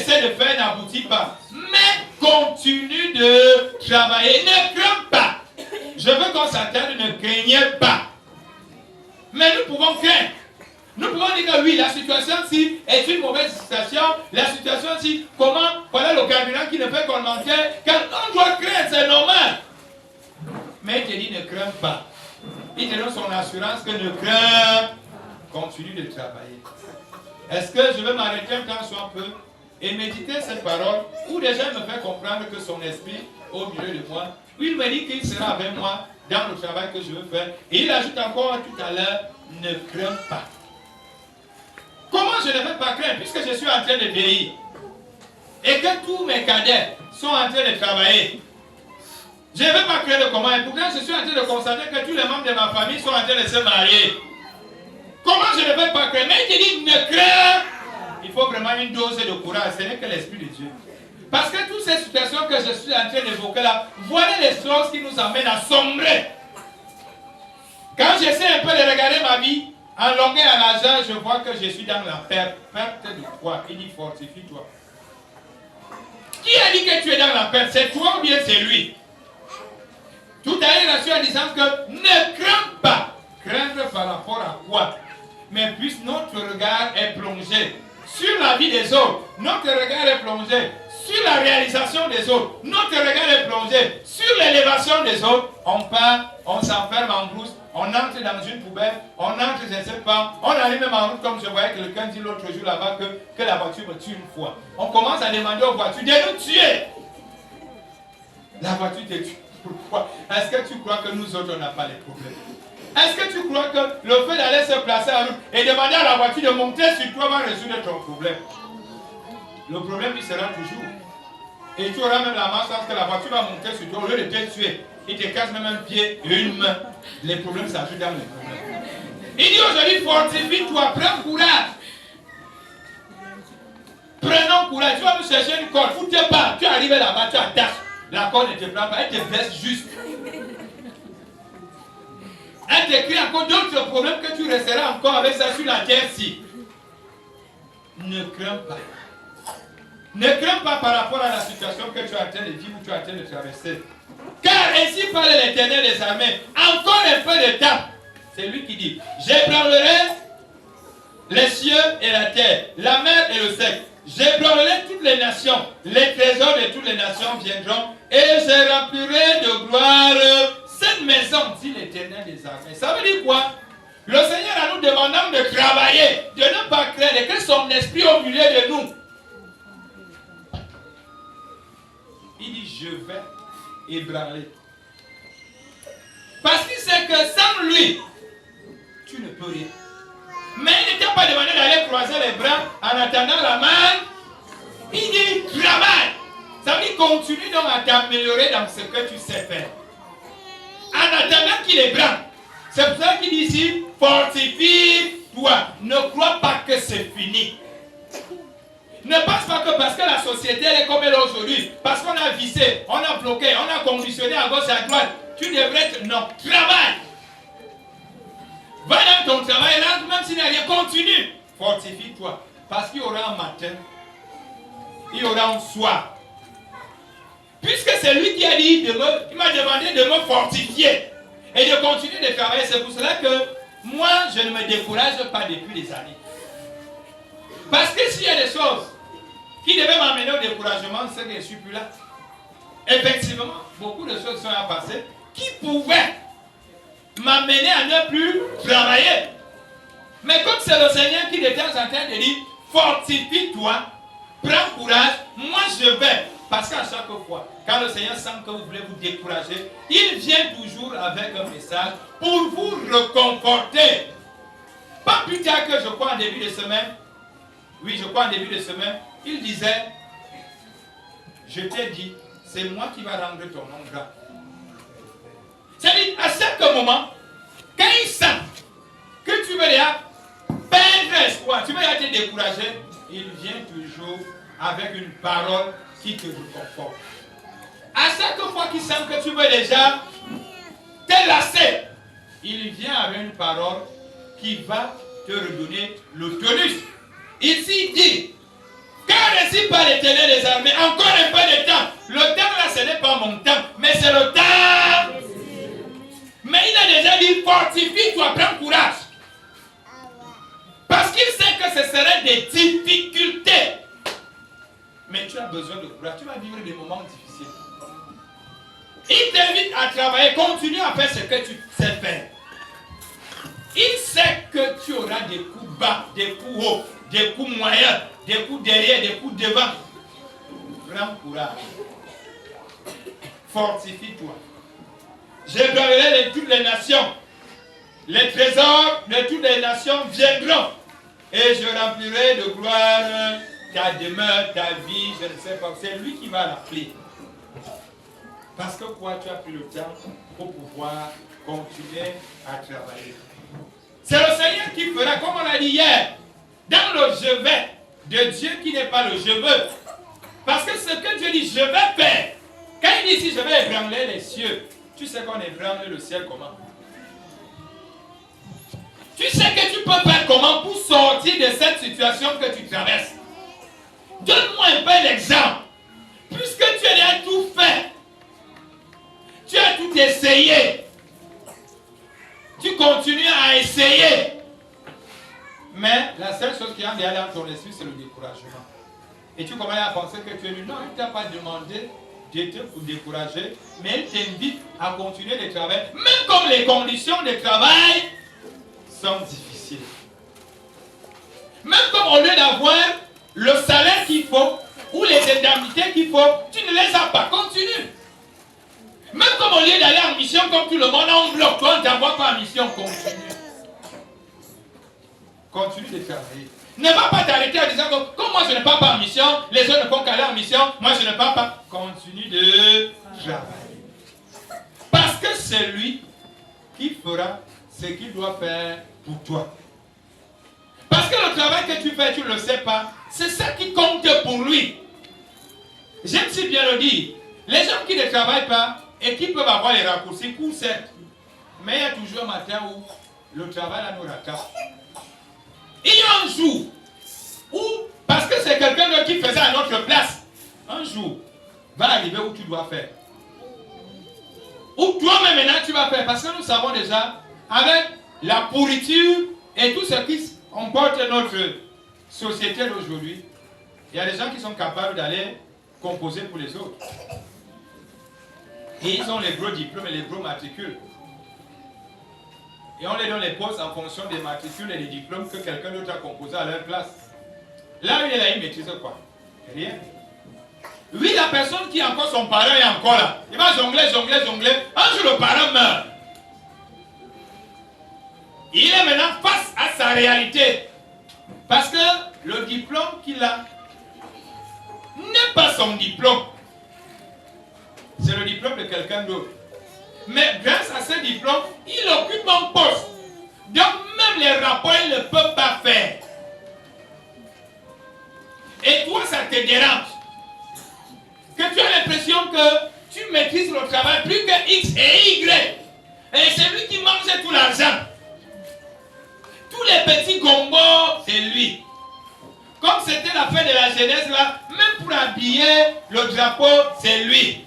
essaie de faire n'aboutit pas. Mais continue de travailler. Ne crains pas. Je veux qu'on s'attende, ne craignez pas. Mais nous pouvons craindre. Nous pouvons dire que oui, la situation-ci est une mauvaise situation. La situation-ci, comment, voilà le carburant qui ne fait qu'augmenter. Car on doit craindre, c'est normal. Mais il te dit ne crains pas. Il te donne son assurance que ne crains. Continue de travailler. Est-ce que je vais m'arrêter un temps soit peu et méditer cette parole ou déjà me faire comprendre que son esprit au milieu de moi, il me dit qu'il sera avec moi dans le travail que je veux faire. Et il ajoute encore tout à l'heure, ne crains pas. Comment je ne vais pas craindre puisque je suis en train de vieillir et que tous mes cadets sont en train de travailler? Je ne vais pas craindre comment. Et pourtant, je suis en train de constater que tous les membres de ma famille sont en train de se marier. Comment je ne vais pas craindre? Mais il te dit, ne crains. Il faut vraiment une dose de courage. Ce n'est que l'Esprit de Dieu. Parce que toutes ces situations que je suis en train d'évoquer là, voilà les choses qui nous amènent à sombrer. Quand j'essaie un peu de regarder ma vie, en longueur et en largeur, je vois que je suis dans la perte. Perte de quoi? Il dit, fortifie-toi. Qui a dit que tu es dans la perte? C'est toi ou bien c'est lui? Tout à l'heure, je suis en disant que ne crains pas. Craindre par rapport à quoi? Mais puisque notre regard est plongé sur la vie des autres, notre regard est plongé sur la réalisation des autres, notre regard est plongé sur l'élévation des autres, on part, on s'enferme en brousse, on entre dans une poubelle, on entre, je ne sais pas, on arrive même en route comme je voyais quelqu'un dire l'autre jour là-bas que la voiture me tue une fois. On commence à demander aux voitures de nous tuer. La voiture te tue. Pourquoi? Est-ce que tu crois que nous autres on n'a pas les problèmes? Est-ce que tu crois que le fait d'aller se placer en route et demander à la voiture de monter sur toi va résoudre ton problème? Le problème il sera toujours. Et tu auras même la malchance que la voiture va monter sur toi au lieu de te tuer. Il te casse même un pied et une main. Les problèmes s'ajoutent dans les problèmes. Il dit aujourd'hui, fortifie-toi, prends courage. Prenons courage. Tu vas me chercher une corde. Foutez pas. Tu arrives là-bas, tu attaches. La corde ne te prend pas. Elle te blesse juste. Elle te crée encore d'autres problèmes que tu resteras encore avec ça sur la terre-ci. Ne crains pas. Ne crains pas par rapport à la situation que tu es en train de vivre ou tu es en train de traverser. Car ainsi parle l'Éternel des armées. Encore un peu de temps. C'est lui qui dit, j'ébranlerai les cieux et la terre, la mer et le sec. J'ébranlerai toutes les nations. Les trésors de toutes les nations viendront et je remplirai de gloire cette maison, dit l'Éternel des armées. Ça veut dire quoi? Le Seigneur a nous demandant de travailler, de ne pas craindre, que son esprit au milieu de nous. Il dit, je vais ébranler. Parce qu'il sait que sans lui, tu ne peux rien. Mais il ne t'a pas demandé d'aller croiser les bras en attendant la main. Il dit, travaille. Ça veut dire, continue donc à t'améliorer dans ce que tu sais faire. En attendant qu'il ébranle. C'est pour ça qu'il dit ici, fortifie-toi. Ne crois pas que c'est fini. Ne pense pas que parce que la société elle est comme elle est aujourd'hui, parce qu'on a vissé, on a bloqué, on a conditionné à gauche et à droite, tu devrais être... Non, travaille. Va dans ton travail, rentre, même s'il n'y a rien, continue. Fortifie-toi. Parce qu'il y aura un matin, il y aura un soir. Puisque c'est lui qui a dit, il m'a demandé de me fortifier et de continuer de travailler. C'est pour cela que moi, je ne me décourage pas depuis des années. Parce que s'il y a des choses qui devaient m'amener au découragement, c'est que je ne suis plus là. Effectivement, beaucoup de choses sont à passer qui pouvaient m'amener à ne plus travailler. Mais comme c'est le Seigneur qui de temps en temps dit, fortifie-toi, prends courage, moi je vais. Parce qu'à chaque fois, quand le Seigneur sent que vous voulez vous décourager, il vient toujours avec un message pour vous reconforter. Pas plus tard que je crois en début de semaine, oui, je crois en début de semaine, il disait, je t'ai dit, c'est moi qui va rendre ton nom grand. C'est-à-dire, à chaque moment, quand il sent que tu veux déjà perdre espoir, tu veux déjà te décourager, il vient toujours avec une parole qui te reconforte. À chaque fois qu'il sent que tu veux déjà te lasser, il vient avec une parole qui va te redonner le tonus. Ici il dit, car ainsi par l'Éternel des armées, encore un peu de temps. Le temps là, ce n'est pas mon temps, mais c'est le temps. Mais il a déjà dit, fortifie-toi, prends courage. Parce qu'il sait que ce serait des difficultés. Mais tu as besoin de courage, tu vas vivre des moments difficiles. Il t'invite à travailler, continue à faire ce que tu sais faire. Il sait que tu auras des coups bas, des coups hauts, des coups moyens, des coups derrière, des coups devant. Prends courage. Fortifie-toi. J'ébranlerai de toutes les nations. Les trésors de toutes les nations viendront. Et je remplirai de gloire ta demeure, ta vie, je ne sais pas. C'est lui qui va rappeler. Parce que quoi, tu as pris le temps pour pouvoir continuer à travailler. C'est le Seigneur qui fera, comme on l'a dit hier, dans le je vais de Dieu qui n'est pas le je veux. Parce que ce que Dieu dit, je vais faire. Quand il dit ici, je vais ébranler les cieux, tu sais qu'on ébranle le ciel comment? Tu sais que tu peux faire comment pour sortir de cette situation que tu traverses? Donne-moi un peu l'exemple. Puisque tu as déjà tout fait, tu as tout essayé, tu continues à essayer. Mais la seule chose qui entre dans ton esprit, c'est le découragement. Et tu commences à penser que tu es nul. Non, il ne t'a pas demandé d'être pour décourager, mais il t'invite à continuer de travailler, même comme les conditions de travail sont difficiles. Même comme au lieu d'avoir le salaire qu'il faut, ou les indemnités qu'il faut, tu ne les as pas. Continue. Même comme au lieu d'aller en mission comme tout le monde, on bloque. Toi, on ne t'envoie pas en mission. Continue. Continue de travailler. Ne va pas t'arrêter en disant que comme moi je ne pars pas en mission, les autres ne font qu'aller en mission, moi je ne pars pas. Continue de travailler. Parce que c'est lui qui fera ce qu'il doit faire pour toi. Parce que le travail que tu fais, tu ne le sais pas, c'est ça qui compte pour lui. J'aime si bien le dire. Les gens qui ne travaillent pas et qui peuvent avoir les raccourcis, courts certes, mais il y a toujours un matin où le travail là nous rattrape. Il y a un jour où, parce que c'est quelqu'un d'autre qui faisait à notre place, un jour va arriver où tu dois faire. Où toi-même maintenant tu vas faire. Parce que nous savons déjà, avec la pourriture et tout ce qui comporte notre société d'aujourd'hui, il y a des gens qui sont capables d'aller composer pour les autres. Et ils ont les gros diplômes et les gros matricules. Et on les donne les postes en fonction des matricules et des diplômes que quelqu'un d'autre a composé à leur place. Là où il est là, il maîtrise quoi? Rien. Oui, la personne qui a encore son parent est encore là. Il va jongler, jongler, jongler. Un jour, le parent meurt. Il est maintenant face à sa réalité. Parce que le diplôme qu'il a n'est pas son diplôme. C'est le diplôme de quelqu'un d'autre. Mais grâce à ce diplôme, il occupe un poste. Donc même les rapports, il ne peut pas faire. Et toi, ça te dérange. Que tu as l'impression que tu maîtrises le travail plus que X et Y. Et c'est lui qui mange tout l'argent. Tous les petits gombos, c'est lui. Comme c'était la fête de la jeunesse là, même pour habiller le drapeau, c'est lui.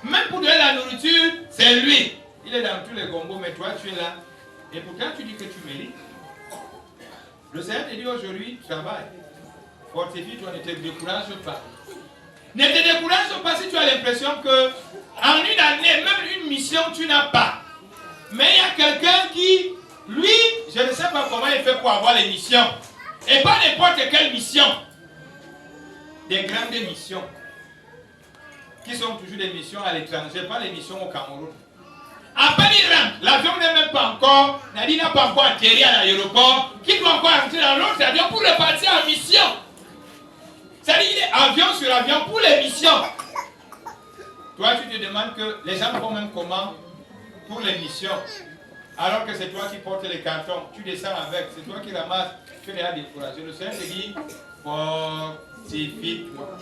Même pour donner la nourriture, c'est lui. Il est dans tous les gombos, mais toi tu es là. Et pourtant tu dis que tu mérites. Le Seigneur te dit aujourd'hui, travaille. Fortifie-toi, ne te décourage pas. Ne te décourage pas si tu as l'impression que en une année, même une mission, tu n'as pas. Mais il y a quelqu'un qui, lui, je ne sais pas comment il fait pour avoir les missions. Et pas n'importe quelle mission. Des grandes missions. Qui sont toujours des missions à l'étranger, pas les missions au Cameroun. À peine il rentre, l'avion n'est même pas encore, Nadine n'a pas encore atterri à l'aéroport, qui doit encore rentrer dans l'autre avion pour repartir en mission. C'est-à-dire qu'il est avion sur avion pour les missions. Toi, tu te demandes que les gens font même comment pour les missions. Alors que c'est toi qui portes les cartons, tu descends avec, c'est toi qui ramasses, tu es déjà découragé. Le Seigneur te dit, fortifie-toi.